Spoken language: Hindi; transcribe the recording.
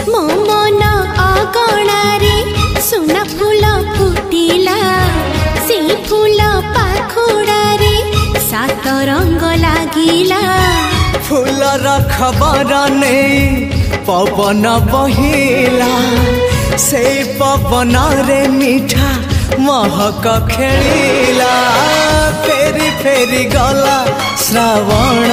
मो मन अगणारे सुना फूल फुटिला से फूल पाखुड़ारे सात रंग लागिला फूलर खबर नहीं पवन बहिला से पवन रे मीठा महक खेलिला फेरी फेरी गला श्रावण